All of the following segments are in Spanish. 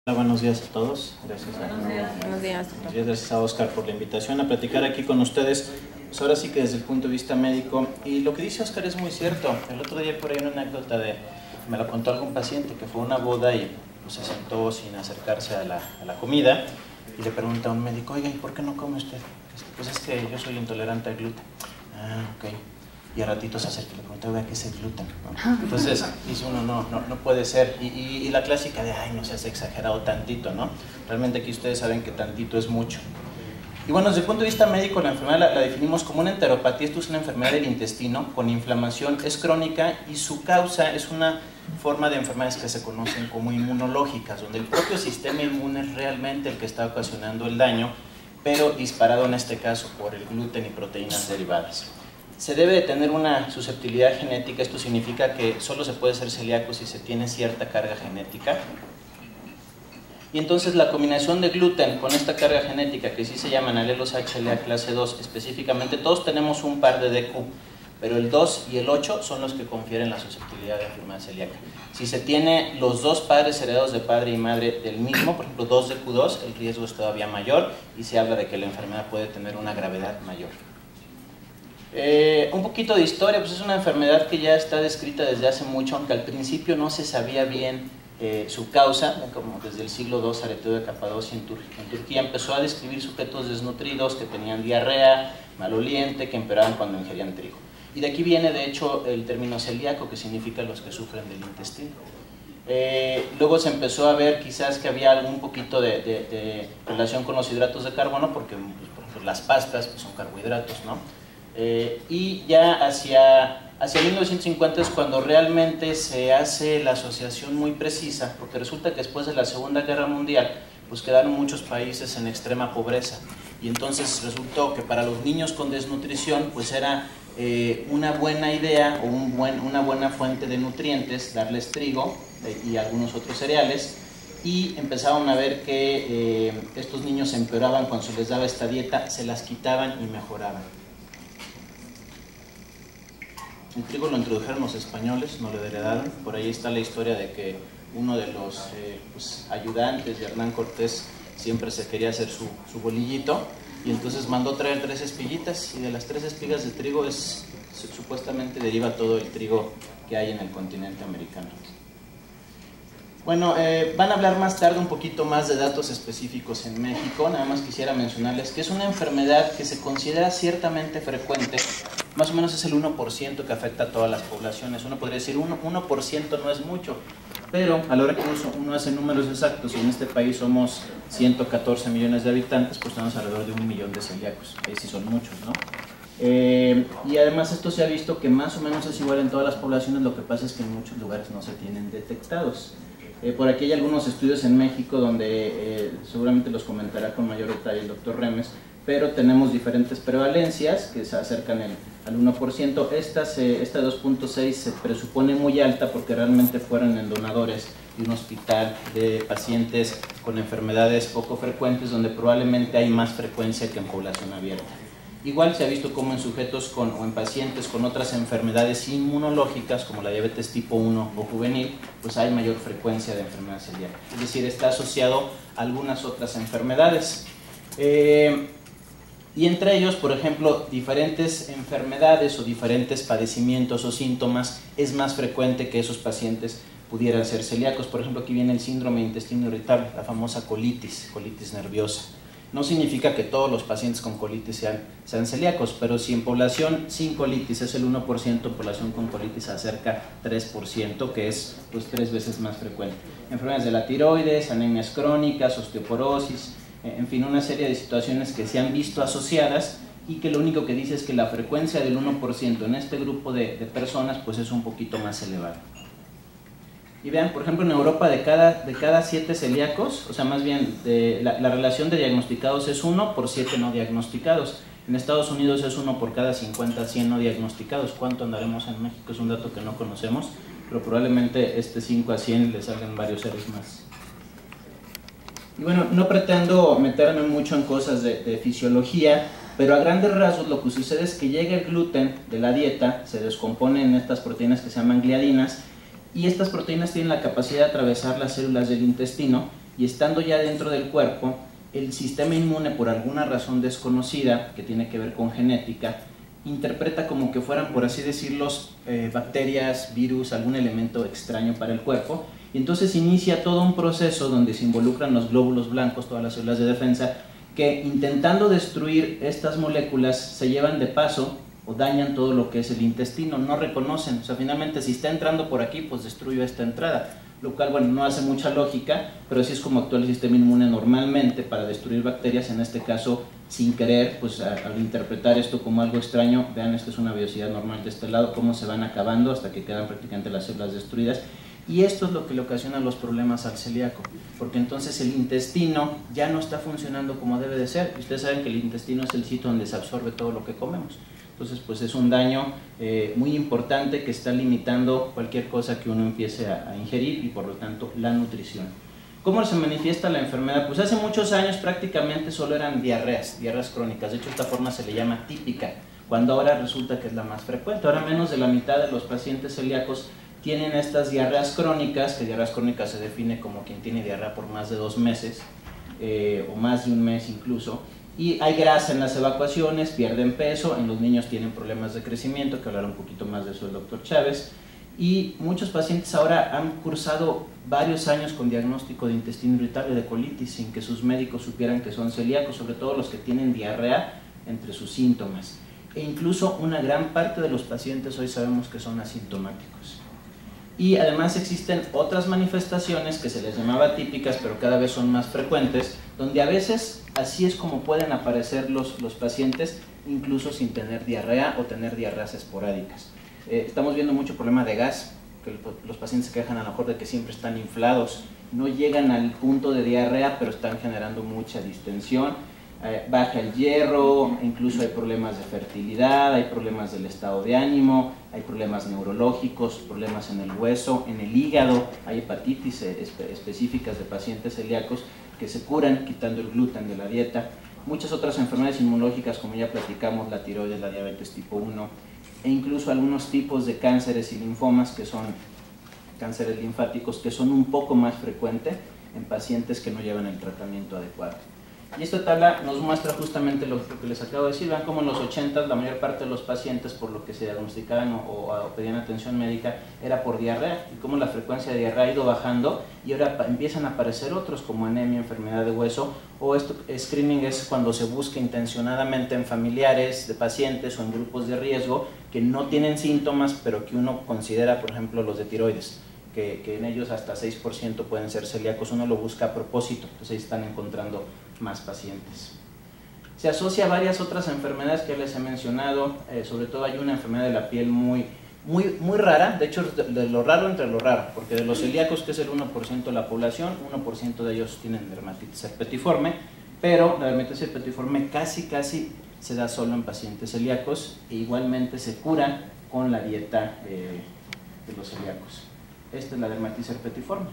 Hola, buenos días a todos. Gracias Buenos días. Gracias a Oscar por la invitación a platicar aquí con ustedes. Pues ahora sí que desde el punto de vista médico, y lo que dice Oscar es muy cierto. El otro día por ahí una anécdota me lo contó algún paciente que fue a una boda y pues, se sentó sin acercarse a la comida y le pregunta a un médico: oiga, ¿y por qué no come usted? Pues es que yo soy intolerante al gluten. Ah, ok. Y a ratito se acerca y le pregunta: oiga, ¿qué es el gluten? ¿No? Entonces dice uno, no puede ser. Y la clásica de, ay, no seas exagerado tantito, ¿no? Realmente aquí ustedes saben que tantito es mucho. Y bueno, desde el punto de vista médico, la enfermedad la definimos como una enteropatía. Esto es una enfermedad del intestino con inflamación, es crónica y su causa es una forma de enfermedades que se conocen como inmunológicas, donde el propio sistema inmune es realmente el que está ocasionando el daño, pero disparado en este caso por el gluten y proteínas derivadas. Se debe de tener una susceptibilidad genética. Esto significa que solo se puede ser celíaco si se tiene cierta carga genética. Y entonces la combinación de gluten con esta carga genética, que sí se llaman alelos HLA clase 2 específicamente, todos tenemos un par de DQ, pero el 2 y el 8 son los que confieren la susceptibilidad de enfermedad celíaca. Si se tiene los dos padres heredados de padre y madre del mismo, por ejemplo 2DQ2, el riesgo es todavía mayor y se habla de que la enfermedad puede tener una gravedad mayor. Un poquito de historia, pues es una enfermedad que ya está descrita desde hace mucho, aunque al principio no se sabía bien su causa. Como desde el siglo II, Areteo de Capadocia en Turquía empezó a describir sujetos desnutridos que tenían diarrea, maloliente, que empeoraban cuando ingerían trigo. Y de aquí viene de hecho el término celíaco, que significa los que sufren del intestino. Luego se empezó a ver quizás que había algún poquito de relación con los hidratos de carbono, porque pues, por ejemplo, las pastas pues, son carbohidratos, ¿no? Y ya hacia 1950 es cuando realmente se hace la asociación muy precisa, porque resulta que después de la Segunda Guerra Mundial pues quedaron muchos países en extrema pobreza, y entonces resultó que para los niños con desnutrición pues era una buena idea o una buena fuente de nutrientes darles trigo y algunos otros cereales, y empezaron a ver que estos niños empeoraban cuando se les daba esta dieta, se las quitaban y mejoraban. El trigo lo introdujeron los españoles, no lo heredaron. Por ahí está la historia de que uno de los ayudantes de Hernán Cortés siempre se quería hacer su bolillito, y entonces mandó traer 3 espiguitas, y de las 3 espigas de trigo supuestamente deriva todo el trigo que hay en el continente americano. Bueno, van a hablar más tarde un poquito más de datos específicos en México. Nada más quisiera mencionarles que es una enfermedad que se considera ciertamente frecuente. Más o menos es el 1% que afecta a todas las poblaciones. Uno podría decir 1% no es mucho, pero a la hora que uno hace números exactos, y en este país somos 114 millones de habitantes, pues tenemos alrededor de 1 millón de celíacos. Ahí sí son muchos, ¿no? Y además esto se ha visto que más o menos es igual en todas las poblaciones. Lo que pasa es que en muchos lugares no se tienen detectados. Por aquí hay algunos estudios en México donde seguramente los comentará con mayor detalle el doctor Remes, pero tenemos diferentes prevalencias que se acercan al 1%. Esta 2.6 se presupone muy alta porque realmente fueron en donadores de un hospital de pacientes con enfermedades poco frecuentes, donde probablemente hay más frecuencia que en población abierta. Igual se ha visto como en sujetos o en pacientes con otras enfermedades inmunológicas, como la diabetes tipo 1 o juvenil, pues hay mayor frecuencia de enfermedad celíaca. Es decir, está asociado a algunas otras enfermedades. Y entre ellos, por ejemplo, diferentes enfermedades o diferentes padecimientos o síntomas, es más frecuente que esos pacientes pudieran ser celíacos. Por ejemplo, aquí viene el síndrome de intestino irritable, la famosa colitis nerviosa. No significa que todos los pacientes con colitis sean celíacos, pero si en población sin colitis es el 1%, en población con colitis se acerca 3%, que es pues 3 veces más frecuente. Enfermedades de la tiroides, anemias crónicas, osteoporosis, en fin, una serie de situaciones que se han visto asociadas, y que lo único que dice es que la frecuencia del 1% en este grupo de personas pues es un poquito más elevada. Y vean, por ejemplo, en Europa de cada 7 celíacos, o sea, más bien la relación de diagnosticados es 1 por 7 no diagnosticados. En Estados Unidos es 1 por cada 50, 100 no diagnosticados. ¿Cuánto andaremos en México? Es un dato que no conocemos, pero probablemente 5 a 100 le salgan varios seres más. Y bueno, no pretendo meterme mucho en cosas de fisiología, pero a grandes rasgos lo que sucede es que llega el gluten de la dieta, se descompone en estas proteínas que se llaman gliadinas, y estas proteínas tienen la capacidad de atravesar las células del intestino y estando ya dentro del cuerpo, el sistema inmune, por alguna razón desconocida, que tiene que ver con genética, interpreta como que fueran, por así decirlo, bacterias, virus, algún elemento extraño para el cuerpo, y entonces inicia todo un proceso donde se involucran los glóbulos blancos, todas las células de defensa, que intentando destruir estas moléculas se llevan de paso o dañan todo lo que es el intestino, no reconocen, o sea, finalmente si está entrando por aquí, pues destruyo esta entrada, lo cual, bueno, no hace mucha lógica, pero así es como actúa el sistema inmune normalmente para destruir bacterias, en este caso sin querer, pues al interpretar esto como algo extraño, vean, esto es una velocidad normal de este lado, cómo se van acabando hasta que quedan prácticamente las células destruidas. Y esto es lo que le ocasiona los problemas al celíaco, porque entonces el intestino ya no está funcionando como debe de ser. Ustedes saben que el intestino es el sitio donde se absorbe todo lo que comemos. Entonces, pues es un daño muy importante que está limitando cualquier cosa que uno empiece a ingerir y por lo tanto la nutrición. ¿Cómo se manifiesta la enfermedad? Pues hace muchos años prácticamente solo eran diarreas crónicas. De hecho, esta forma se le llama típica, cuando ahora resulta que es la más frecuente. Ahora menos de la mitad de los pacientes celíacos tienen estas diarreas crónicas, que diarreas crónicas se define como quien tiene diarrea por más de 2 meses, o más de un mes incluso, y hay grasa en las evacuaciones, pierden peso, en los niños tienen problemas de crecimiento, que hablará un poquito más de eso el doctor Chávez, y muchos pacientes ahora han cursado varios años con diagnóstico de intestino irritable, de colitis, sin que sus médicos supieran que son celíacos, sobre todo los que tienen diarrea entre sus síntomas, e incluso una gran parte de los pacientes hoy sabemos que son asintomáticos. Y además existen otras manifestaciones que se les llamaba típicas, pero cada vez son más frecuentes, donde a veces así es como pueden aparecer los pacientes, incluso sin tener diarrea o tener diarreas esporádicas. Estamos viendo mucho problema de gas, que los pacientes se quejan a lo mejor de que siempre están inflados, no llegan al punto de diarrea, pero están generando mucha distensión. Baja el hierro, incluso hay problemas de fertilidad, hay problemas del estado de ánimo, hay problemas neurológicos, problemas en el hueso, en el hígado, hay hepatitis específicas de pacientes celíacos que se curan quitando el gluten de la dieta. Muchas otras enfermedades inmunológicas, como ya platicamos, la tiroides, la diabetes tipo 1, e incluso algunos tipos de cánceres y linfomas, que son cánceres linfáticos, que son un poco más frecuentes en pacientes que no llevan el tratamiento adecuado. Y esta tabla nos muestra justamente lo que les acabo de decir. Vean cómo en los 80 la mayor parte de los pacientes por lo que se diagnosticaban o pedían atención médica era por diarrea, y cómo la frecuencia de diarrea ha ido bajando y ahora empiezan a aparecer otros como anemia, enfermedad de hueso, o esto, screening es cuando se busca intencionadamente en familiares de pacientes o en grupos de riesgo que no tienen síntomas pero que uno considera, por ejemplo, los de tiroides, que en ellos hasta 6% pueden ser celíacos, uno lo busca a propósito, entonces ahí están encontrando más pacientes. Se asocia a varias otras enfermedades que les he mencionado, sobre todo hay una enfermedad de la piel muy rara, de hecho de lo raro entre lo raro, porque de los celíacos, que es el 1% de la población, 1% de ellos tienen dermatitis herpetiforme, pero la dermatitis herpetiforme casi se da solo en pacientes celíacos e igualmente se cura con la dieta de los celíacos. Esta es la dermatitis herpetiforme.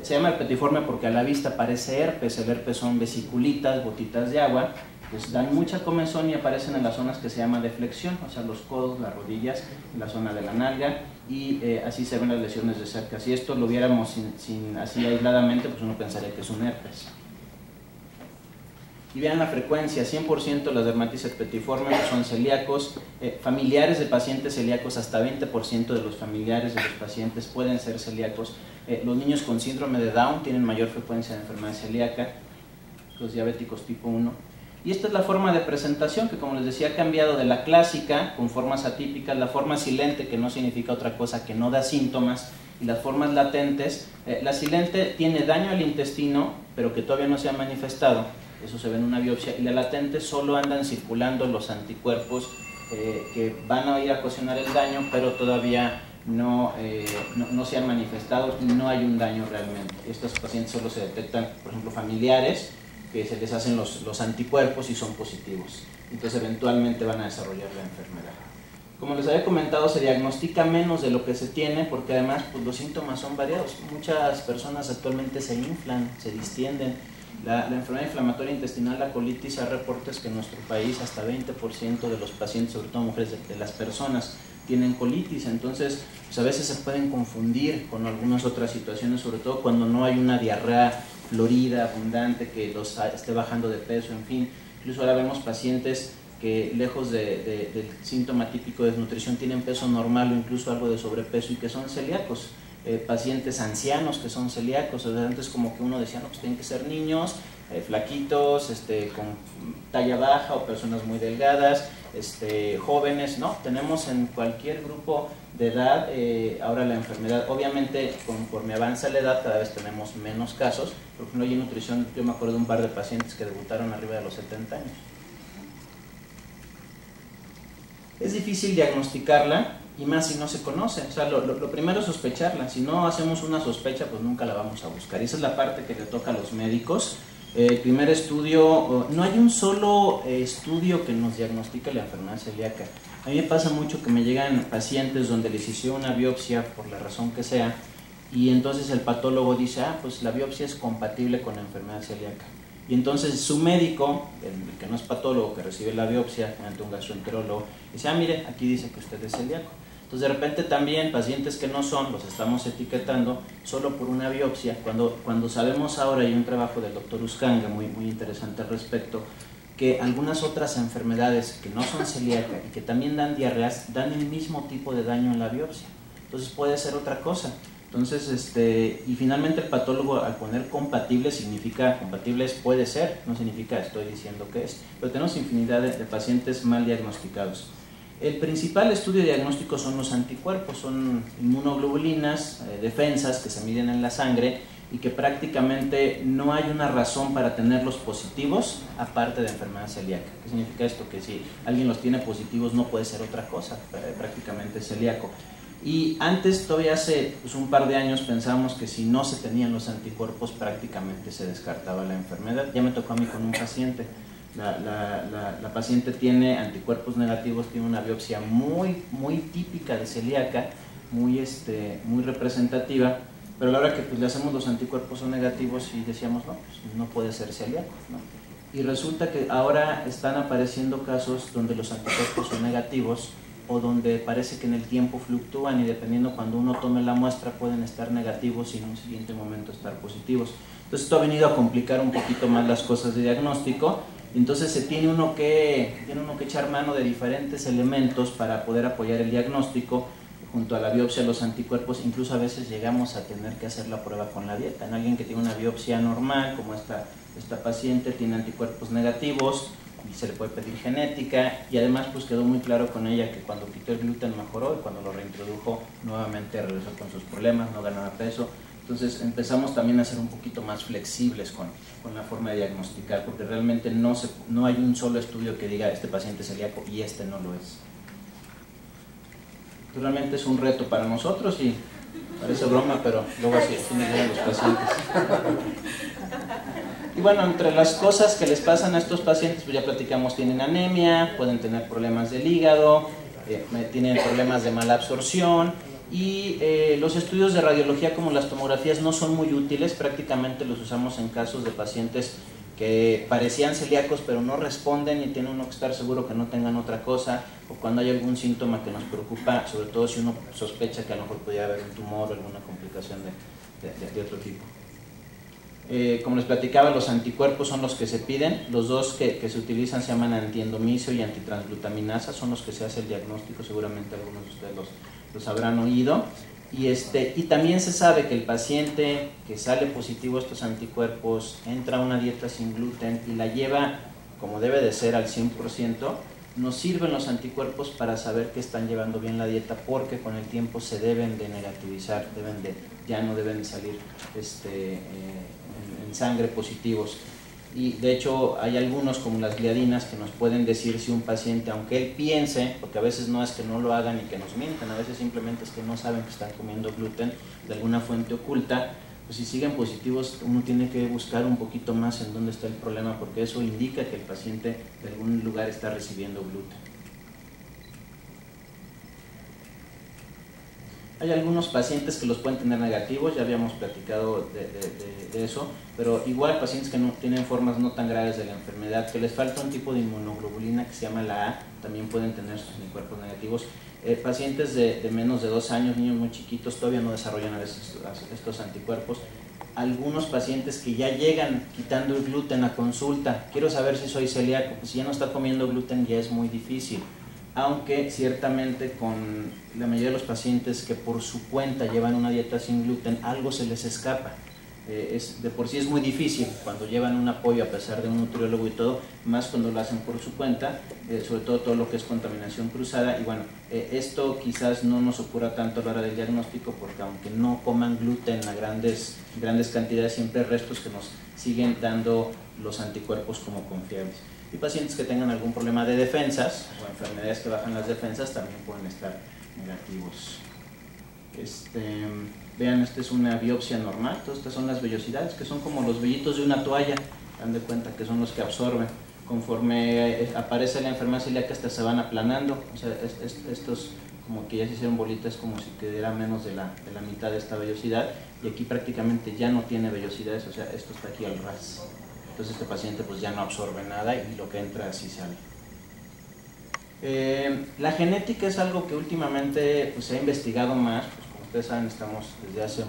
Se llama herpetiforme porque a la vista parece herpes. El herpes son vesiculitas, gotitas de agua, pues dan mucha comezón y aparecen en las zonas que se llama de flexión, o sea, los codos, las rodillas, la zona de la nalga, y así se ven las lesiones de cerca. Si esto lo viéramos así aisladamente, pues uno pensaría que es un herpes. Y vean la frecuencia, 100% de las dermatitis herpetiformes son celíacos, familiares de pacientes celíacos, hasta 20% de los familiares de los pacientes pueden ser celíacos. Los niños con síndrome de Down tienen mayor frecuencia de enfermedad celíaca, los diabéticos tipo 1. Y esta es la forma de presentación, que como les decía ha cambiado de la clásica, con formas atípicas, la forma silente, que no significa otra cosa que no da síntomas, y las formas latentes. La silente tiene daño al intestino, pero que todavía no se ha manifestado. Eso se ve en una biopsia, y la latente solo andan circulando los anticuerpos que van a ir a ocasionar el daño, pero todavía no se han manifestado y no hay un daño realmente. Estos pacientes solo se detectan, por ejemplo, familiares, que se les hacen los anticuerpos y son positivos. Entonces eventualmente van a desarrollar la enfermedad. Como les había comentado, se diagnostica menos de lo que se tiene, porque además pues, los síntomas son variados. Muchas personas actualmente se inflan, se distienden. La enfermedad inflamatoria intestinal, la colitis, hay reportes que en nuestro país hasta 20% de los pacientes, sobre todo mujeres, de las personas tienen colitis. Entonces pues a veces se pueden confundir con algunas otras situaciones, sobre todo cuando no hay una diarrea florida, abundante, que los esté bajando de peso, en fin. Incluso ahora vemos pacientes que lejos del síntoma típico de desnutrición tienen peso normal o incluso algo de sobrepeso y que son celíacos. Pacientes ancianos que son celíacos. O sea, antes como que uno decía, no, pues tienen que ser niños, flaquitos, con talla baja o personas muy delgadas, jóvenes. No, tenemos en cualquier grupo de edad ahora la enfermedad. Obviamente conforme avanza la edad cada vez tenemos menos casos. Por ejemplo, hay en nutrición, yo me acuerdo de un par de pacientes que debutaron arriba de los 70 años. Es difícil diagnosticarla y más si no se conoce. O sea, lo primero es sospecharla. Si no hacemos una sospecha, pues nunca la vamos a buscar. Y esa es la parte que le toca a los médicos. El primer estudio, no hay un solo estudio que nos diagnostique la enfermedad celíaca. A mí me pasa mucho que me llegan pacientes donde les hicieron una biopsia por la razón que sea y entonces el patólogo dice, pues la biopsia es compatible con la enfermedad celíaca. Y entonces su médico, el que no es patólogo, que recibe la biopsia ante un gastroenterólogo, dice, mire, aquí dice que usted es celíaco. Entonces de repente también pacientes que no son, los estamos etiquetando solo por una biopsia, cuando sabemos ahora, hay un trabajo del doctor Uscanga muy interesante al respecto, que algunas otras enfermedades que no son celíacas y que también dan diarreas, dan el mismo tipo de daño en la biopsia. Entonces puede ser otra cosa. Entonces, y finalmente el patólogo al poner compatible significa, compatibles puede ser, no significa estoy diciendo que es, pero tenemos infinidad de pacientes mal diagnosticados. El principal estudio diagnóstico son los anticuerpos, son inmunoglobulinas, defensas que se miden en la sangre y que prácticamente no hay una razón para tenerlos positivos aparte de enfermedad celíaca. ¿Qué significa esto? Que si alguien los tiene positivos no puede ser otra cosa, prácticamente celíaco. Y antes, todavía hace un par de años, pensábamos que si no se tenían los anticuerpos prácticamente se descartaba la enfermedad. Ya me tocó a mí con un paciente. La paciente tiene anticuerpos negativos, tiene una biopsia muy típica de celíaca, muy representativa, pero a la hora que le hacemos los anticuerpos son negativos y decíamos, no, pues no puede ser celíaco, ¿no? Y resulta que ahora están apareciendo casos donde los anticuerpos son negativos o donde parece que en el tiempo fluctúan y dependiendo cuando uno tome la muestra pueden estar negativos y en un siguiente momento estar positivos. Entonces esto ha venido a complicar un poquito más las cosas de diagnóstico. Entonces se tiene uno que echar mano de diferentes elementos para poder apoyar el diagnóstico, junto a la biopsia, los anticuerpos. Incluso a veces llegamos a tener que hacer la prueba con la dieta. En alguien que tiene una biopsia normal, como esta paciente, tiene anticuerpos negativos, y se le puede pedir genética, y además pues quedó muy claro con ella que cuando quitó el gluten mejoró y cuando lo reintrodujo nuevamente regresó con sus problemas, no ganaba peso. Entonces empezamos también a ser un poquito más flexibles con la forma de diagnosticar, porque realmente no hay un solo estudio que diga este paciente es celíaco y este no lo es. Realmente es un reto para nosotros y parece broma, pero luego así llegan los pacientes. Y bueno, entre las cosas que les pasan a estos pacientes, pues ya platicamos, tienen anemia, pueden tener problemas del hígado, tienen problemas de mala absorción. Y los estudios de radiología como las tomografías no son muy útiles, prácticamente los usamos en casos de pacientes que parecían celíacos pero no responden y tiene uno que estar seguro que no tengan otra cosa, o cuando hay algún síntoma que nos preocupa, sobre todo si uno sospecha que a lo mejor podría haber un tumor o alguna complicación de otro tipo. Como les platicaba, los anticuerpos son los que se piden, los dos que se utilizan se llaman antiendomicio y antitransglutaminasa, son los que se hace el diagnóstico, seguramente algunos de ustedes los habrán oído. Y también se sabe que el paciente que sale positivo a estos anticuerpos entra a una dieta sin gluten y la lleva como debe de ser al 100%, nos sirven los anticuerpos para saber que están llevando bien la dieta, porque con el tiempo se deben de negativizar, ya no deben de salir en sangre positivos. Y de hecho hay algunos como las gliadinas que nos pueden decir si un paciente, aunque él piense, porque a veces no es que no lo hagan y que nos mientan, a veces simplemente es que no saben que están comiendo gluten de alguna fuente oculta, pues si siguen positivos uno tiene que buscar un poquito más en dónde está el problema, porque eso indica que el paciente de algún lugar está recibiendo gluten. Hay algunos pacientes que los pueden tener negativos, ya habíamos platicado de eso, pero igual pacientes que no tienen formas no tan graves de la enfermedad, que les falta un tipo de inmunoglobulina que se llama la A, también pueden tener sus anticuerpos negativos. Pacientes de menos de 2 años, niños muy chiquitos, todavía no desarrollan a veces estos anticuerpos. Algunos pacientes que ya llegan quitando el gluten a consulta, quiero saber si soy celíaco, pues si ya no está comiendo gluten ya es muy difícil. Aunque ciertamente con la mayoría de los pacientes que por su cuenta llevan una dieta sin gluten, algo se les escapa. De por sí es muy difícil cuando llevan un apoyo a pesar de un nutriólogo y todo, más cuando lo hacen por su cuenta, sobre todo lo que es contaminación cruzada. Y bueno, esto quizás no nos ocurra tanto a la hora del diagnóstico, porque aunque no coman gluten a grandes cantidades, siempre hay restos que nos siguen dando los anticuerpos como confiables. Y pacientes que tengan algún problema de defensas o enfermedades que bajan las defensas también pueden estar negativos. Vean, esta es una biopsia normal. Todas estas son las vellosidades, que son como los vellitos de una toalla. Dan de cuenta que son los que absorben. Conforme aparece la enfermedad celíaca, estas se van aplanando. O sea, estos como que ya se hicieron bolitas, como si quedara menos de la mitad de esta vellosidad. Y aquí prácticamente ya no tiene vellosidades, o sea, esto está aquí al ras. Entonces este paciente pues ya no absorbe nada y lo que entra así sale. La genética es algo que últimamente pues, se ha investigado más. Pues, como ustedes saben, estamos desde hace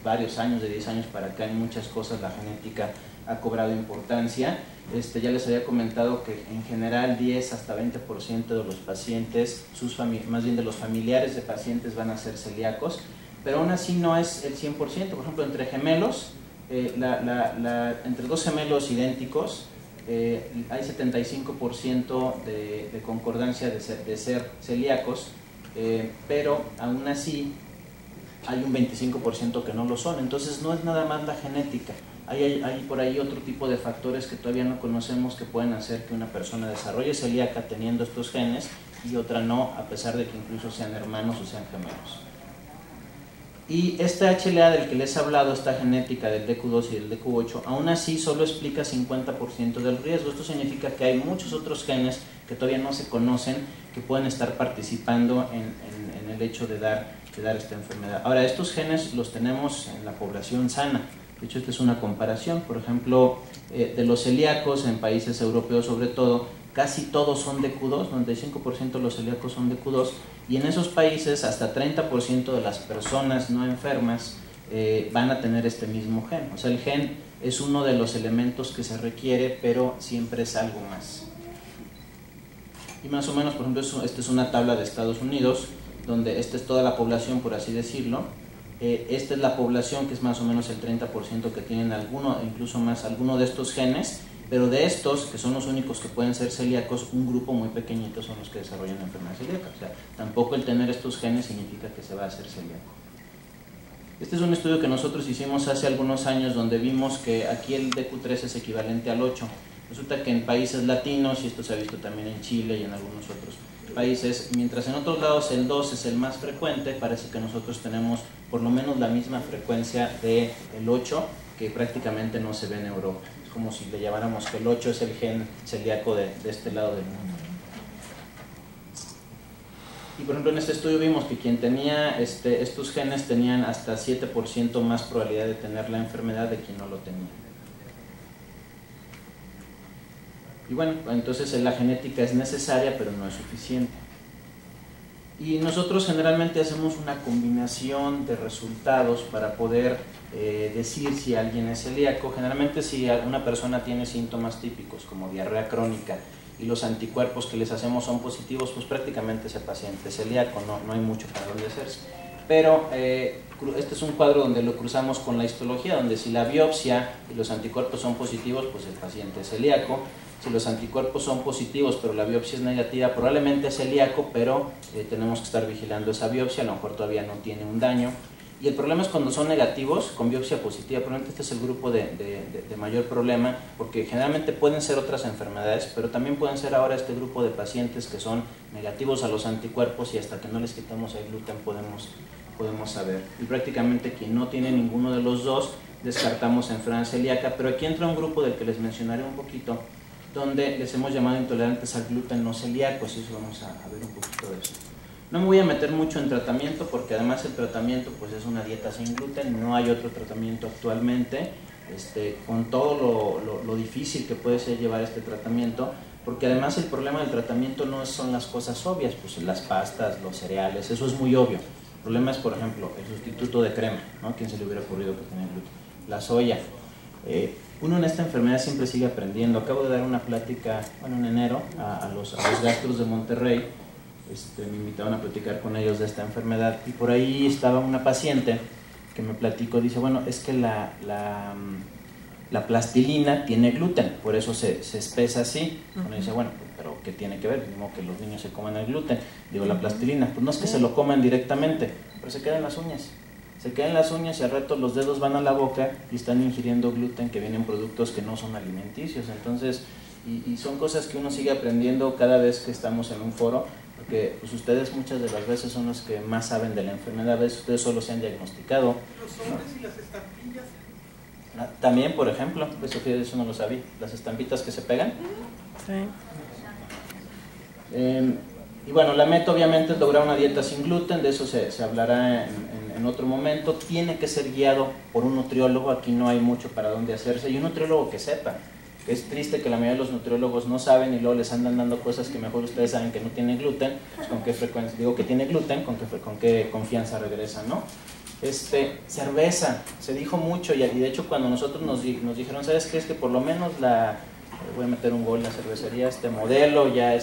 varios años, de 10 años para acá, en muchas cosas la genética ha cobrado importancia. Ya les había comentado que en general 10 hasta 20% de los pacientes, más bien de los familiares de pacientes, van a ser celíacos, pero aún así no es el 100%. Por ejemplo, entre gemelos, entre dos gemelos idénticos, hay 75% de concordancia de ser celíacos, pero aún así hay un 25% que no lo son. Entonces no es nada más la genética, hay por ahí otro tipo de factores que todavía no conocemos que pueden hacer que una persona desarrolle celíaca teniendo estos genes y otra no, a pesar de que incluso sean hermanos o sean gemelos. Y este HLA del que les he hablado, esta genética del DQ2 y del DQ8, aún así solo explica 50% del riesgo. Esto significa que hay muchos otros genes que todavía no se conocen, que pueden estar participando en el hecho de dar esta enfermedad. Ahora, estos genes los tenemos en la población sana. De hecho, esta es una comparación. Por ejemplo, de los celíacos en países europeos sobre todo, casi todos son DQ2, 95% de los celíacos son DQ2, y en esos países hasta 30% de las personas no enfermas van a tener este mismo gen. O sea, el gen es uno de los elementos que se requiere, pero siempre es algo más. Y más o menos, por ejemplo, esta es una tabla de Estados Unidos, donde esta es toda la población, por así decirlo. Esta es la población, que es más o menos el 30% que tienen alguno, incluso más, alguno de estos genes. Pero de estos, que son los únicos que pueden ser celíacos, un grupo muy pequeñito son los que desarrollan la enfermedad celíaca. O sea, tampoco el tener estos genes significa que se va a hacer celíaco. Este es un estudio que nosotros hicimos hace algunos años, donde vimos que aquí el DQ3 es equivalente al 8. Resulta que en países latinos, y esto se ha visto también en Chile y en algunos otros países, mientras en otros lados el 2 es el más frecuente, parece que nosotros tenemos por lo menos la misma frecuencia del 8, que prácticamente no se ve en Europa. Como si le llamáramos que el 8 es el gen celíaco de este lado del mundo. Y por ejemplo en este estudio vimos que quien tenía estos genes tenían hasta 7% más probabilidad de tener la enfermedad de quien no lo tenía. Y bueno, entonces la genética es necesaria, pero no es suficiente. Y nosotros generalmente hacemos una combinación de resultados para poder decir si alguien es celíaco. Generalmente si una persona tiene síntomas típicos como diarrea crónica y los anticuerpos que les hacemos son positivos, pues prácticamente ese paciente es celíaco, no hay mucho para dónde hacerse. Pero este es un cuadro donde lo cruzamos con la histología, donde si la biopsia y los anticuerpos son positivos, pues el paciente es celíaco. Si los anticuerpos son positivos pero la biopsia es negativa, probablemente es celíaco, pero tenemos que estar vigilando esa biopsia, a lo mejor todavía no tiene un daño. Y el problema es cuando son negativos con biopsia positiva. Probablemente este es el grupo de mayor problema, porque generalmente pueden ser otras enfermedades, pero también pueden ser ahora este grupo de pacientes que son negativos a los anticuerpos y hasta que no les quitemos el gluten podemos saber. Y prácticamente quien no tiene ninguno de los dos, descartamos enfermedad celíaca. Pero aquí entra un grupo del que les mencionaré un poquito, donde les hemos llamado intolerantes al gluten no celíacos, y eso vamos a ver un poquito de eso. No me voy a meter mucho en tratamiento porque además el tratamiento pues es una dieta sin gluten, no hay otro tratamiento actualmente, con todo lo difícil que puede ser llevar este tratamiento, porque además el problema del tratamiento no son las cosas obvias, pues las pastas, los cereales, eso es muy obvio. El problema es, por ejemplo, el sustituto de crema, ¿no? ¿Quién se le hubiera ocurrido que tenía gluten? La soya. Uno en esta enfermedad siempre sigue aprendiendo. Acabo de dar una plática, bueno, en enero, a los gastros de Monterrey. Me invitaban a platicar con ellos de esta enfermedad y por ahí estaba una paciente que me platicó, dice, bueno, es que la plastilina tiene gluten, por eso se espesa así. Uno dice, bueno, pero ¿qué tiene que ver? Digo, que los niños se coman el gluten. Digo, la plastilina, pues no es que se lo coman directamente, pero se queda en las uñas. Se quedan las uñas y al rato los dedos van a la boca y están ingiriendo gluten que vienen productos que no son alimenticios. Entonces, y son cosas que uno sigue aprendiendo cada vez que estamos en un foro, porque pues ustedes muchas de las veces son los que más saben de la enfermedad, a veces ustedes solo se han diagnosticado. ¿Los sobres y las estampillas? También, por ejemplo, eso no lo sabía, las estampitas que se pegan. Sí. Y bueno, la meta obviamente es lograr una dieta sin gluten, de eso se hablará en otro momento. Tiene que ser guiado por un nutriólogo, aquí no hay mucho para dónde hacerse, y un nutriólogo que sepa. Es triste que la mayoría de los nutriólogos no saben y luego les andan dando cosas que mejor ustedes saben que no tienen gluten, pues con qué frecuencia, digo que tiene gluten, con qué confianza regresa, ¿no? Cerveza, se dijo mucho y de hecho cuando nosotros nos dijeron, ¿sabes qué? Es que por lo menos voy a meter un gol, la cervecería, modelo ya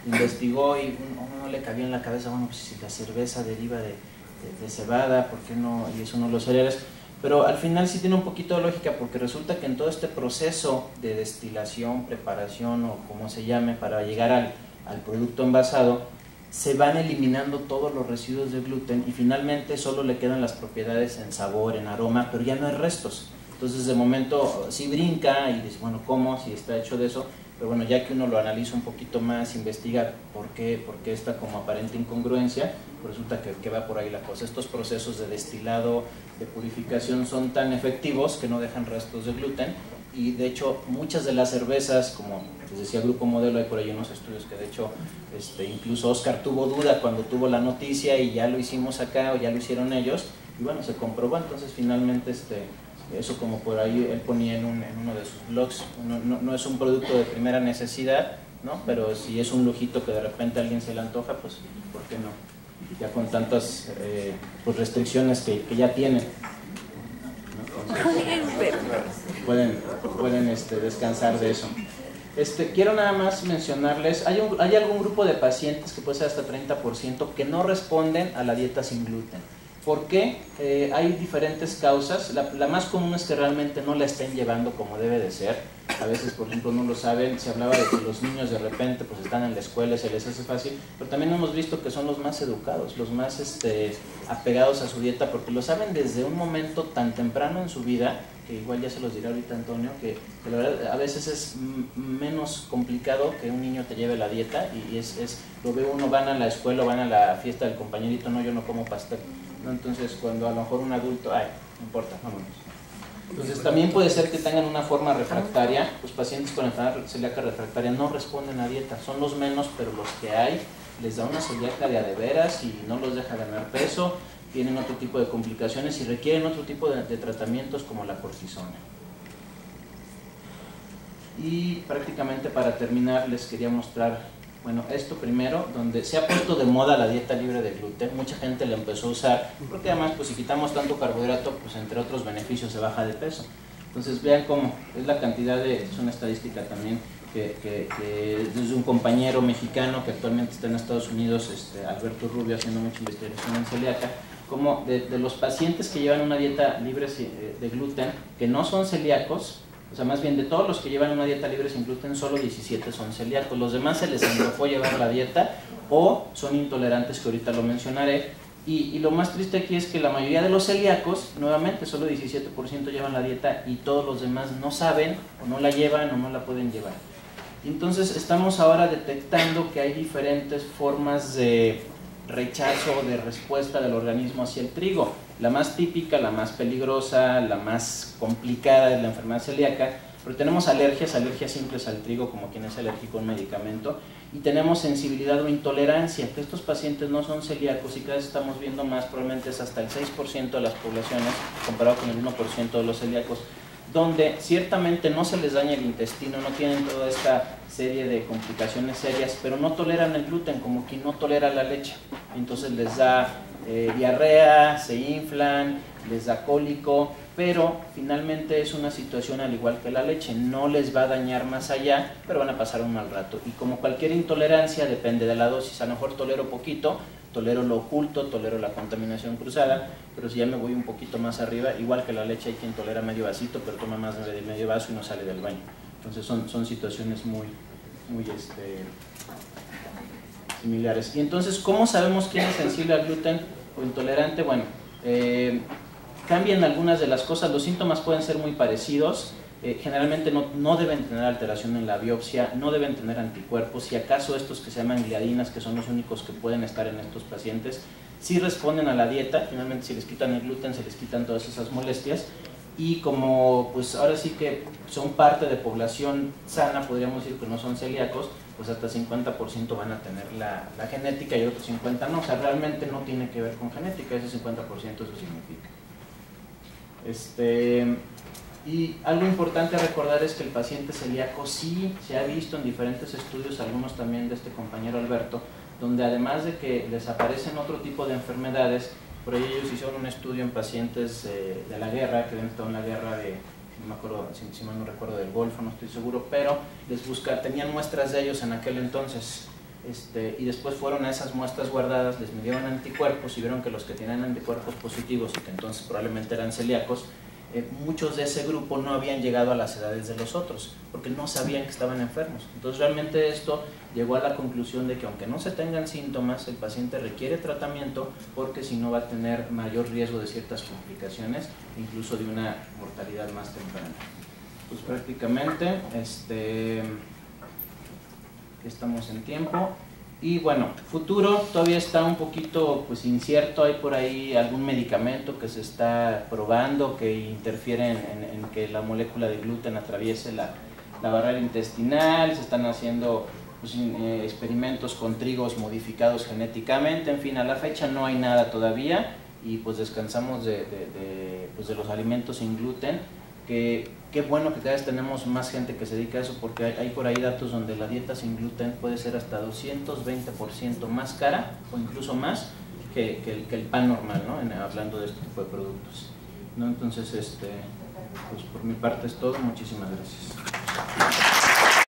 investigó y uno no le cabía en la cabeza, bueno, pues si la cerveza deriva de cebada, ¿por qué no? Y eso no los cereales. Pero al final sí tiene un poquito de lógica porque resulta que en todo este proceso de destilación, preparación o como se llame para llegar al producto envasado, se van eliminando todos los residuos de gluten y finalmente solo le quedan las propiedades en sabor, en aroma, pero ya no hay restos. Entonces de momento sí brinca y dice, bueno, ¿cómo? Si está hecho de eso. Pero bueno, ya que uno lo analiza un poquito más, investiga por qué esta como aparente incongruencia, pues resulta que va por ahí la cosa. Estos procesos de destilado, de purificación son tan efectivos que no dejan restos de gluten y de hecho muchas de las cervezas, como les decía Grupo Modelo, hay por ahí unos estudios que de hecho incluso Oscar tuvo duda cuando tuvo la noticia y ya lo hicimos acá o ya lo hicieron ellos y bueno, se comprobó. Entonces finalmente eso como por ahí él ponía en uno de sus blogs, no es un producto de primera necesidad, ¿no? Pero si es un lujito que de repente a alguien se le antoja, pues ¿por qué no? Ya con tantas pues restricciones que ya tienen, ¿no? Entonces, pueden descansar de eso. Quiero nada más mencionarles, hay algún grupo de pacientes que puede ser hasta 30% que no responden a la dieta sin gluten. ¿Por qué? Hay diferentes causas. La más común es que realmente no la estén llevando como debe de ser. A veces, por ejemplo, no lo saben. Se hablaba de que los niños de repente pues están en la escuela y se les hace fácil, pero también hemos visto que son los más educados, los más apegados a su dieta, porque lo saben desde un momento tan temprano en su vida, que igual ya se los dirá ahorita Antonio, que la verdad a veces es menos complicado que un niño te lleve la dieta y lo ve uno, van a la escuela o van a la fiesta del compañerito, no, yo no como pastel, ¿no? Entonces cuando a lo mejor un adulto, no importa, vámonos. Entonces también puede ser que tengan una forma refractaria. Los pacientes con enfermedad celíaca refractaria no responden a dieta, son los menos, pero los que hay les da una celíaca de veras y no los deja ganar peso, tienen otro tipo de complicaciones y requieren otro tipo de tratamientos como la cortisona. Y prácticamente para terminar les quería mostrar, bueno, esto primero, donde se ha puesto de moda la dieta libre de gluten. Mucha gente la empezó a usar, porque además pues si quitamos tanto carbohidrato, pues entre otros beneficios se baja de peso. Entonces vean cómo es la cantidad es una estadística también que desde un compañero mexicano que actualmente está en Estados Unidos, Alberto Rubio, haciendo mucha investigación en celíaca, como de los pacientes que llevan una dieta libre de gluten, que no son celíacos, o sea, más bien de todos los que llevan una dieta libre sin gluten, solo 17 son celíacos. Los demás se les antojó llevar la dieta o son intolerantes, que ahorita lo mencionaré. Y lo más triste aquí es que la mayoría de los celíacos, nuevamente, solo 17% llevan la dieta y todos los demás no saben, o no la llevan, o no la pueden llevar. Entonces, estamos ahora detectando que hay diferentes formas de rechazo o de respuesta del organismo hacia el trigo. La más típica, la más peligrosa, la más complicada es la enfermedad celíaca, pero tenemos alergias simples al trigo, como quien es alérgico a un medicamento, y tenemos sensibilidad o intolerancia, que estos pacientes no son celíacos y cada vez estamos viendo más, probablemente es hasta el 6% de las poblaciones, comparado con el 1% de los celíacos, donde ciertamente no se les daña el intestino, no tienen toda esta serie de complicaciones serias, pero no toleran el gluten, como quien no tolera la leche. Entonces les da diarrea, se inflan, les da cólico, pero finalmente es una situación al igual que la leche, no les va a dañar más allá, pero van a pasar un mal rato. Y como cualquier intolerancia, depende de la dosis, a lo mejor tolero poquito, tolero lo oculto, tolero la contaminación cruzada, pero si ya me voy un poquito más arriba, igual que la leche hay quien tolera medio vasito, pero toma más de medio vaso y no sale del baño. Entonces son situaciones muy similares. Y entonces, ¿cómo sabemos quién es sensible al gluten o intolerante? Bueno, cambian algunas de las cosas, los síntomas pueden ser muy parecidos, generalmente no deben tener alteración en la biopsia, no deben tener anticuerpos, si acaso estos que se llaman gliadinas, que son los únicos que pueden estar en estos pacientes, sí responden a la dieta, finalmente si les quitan el gluten se les quitan todas esas molestias, y como pues ahora sí que son parte de población sana, podríamos decir que no son celíacos, pues hasta 50% van a tener la genética y otros 50% no, o sea, realmente no tiene que ver con genética, ese 50% eso significa. Y algo importante a recordar es que el paciente celíaco sí se ha visto en diferentes estudios, algunos también de este compañero Alberto, donde además de que les aparecen otro tipo de enfermedades, por ahí ellos hicieron un estudio en pacientes de la guerra, que habían estado en la guerra de, no me acuerdo, si mal no recuerdo, del Golfo, no estoy seguro, pero tenían muestras de ellos en aquel entonces, y después fueron a esas muestras guardadas, les midieron anticuerpos y vieron que los que tenían anticuerpos positivos y que entonces probablemente eran celíacos, muchos de ese grupo no habían llegado a las edades de los otros, porque no sabían que estaban enfermos. Entonces realmente esto llegó a la conclusión de que aunque no se tengan síntomas, el paciente requiere tratamiento porque si no va a tener mayor riesgo de ciertas complicaciones, incluso de una mortalidad más temprana. Pues prácticamente, estamos en tiempo. Y bueno, futuro todavía está un poquito pues incierto, hay por ahí algún medicamento que se está probando que interfiere en que la molécula de gluten atraviese la barrera intestinal, se están haciendo pues, experimentos con trigos modificados genéticamente, en fin, a la fecha no hay nada todavía y pues descansamos de los alimentos sin gluten, que qué bueno que cada vez tenemos más gente que se dedica a eso porque hay por ahí datos donde la dieta sin gluten puede ser hasta 220% más cara o incluso más que el pan normal, ¿no? Hablando de este tipo de productos, ¿no? Entonces, pues por mi parte es todo, muchísimas gracias.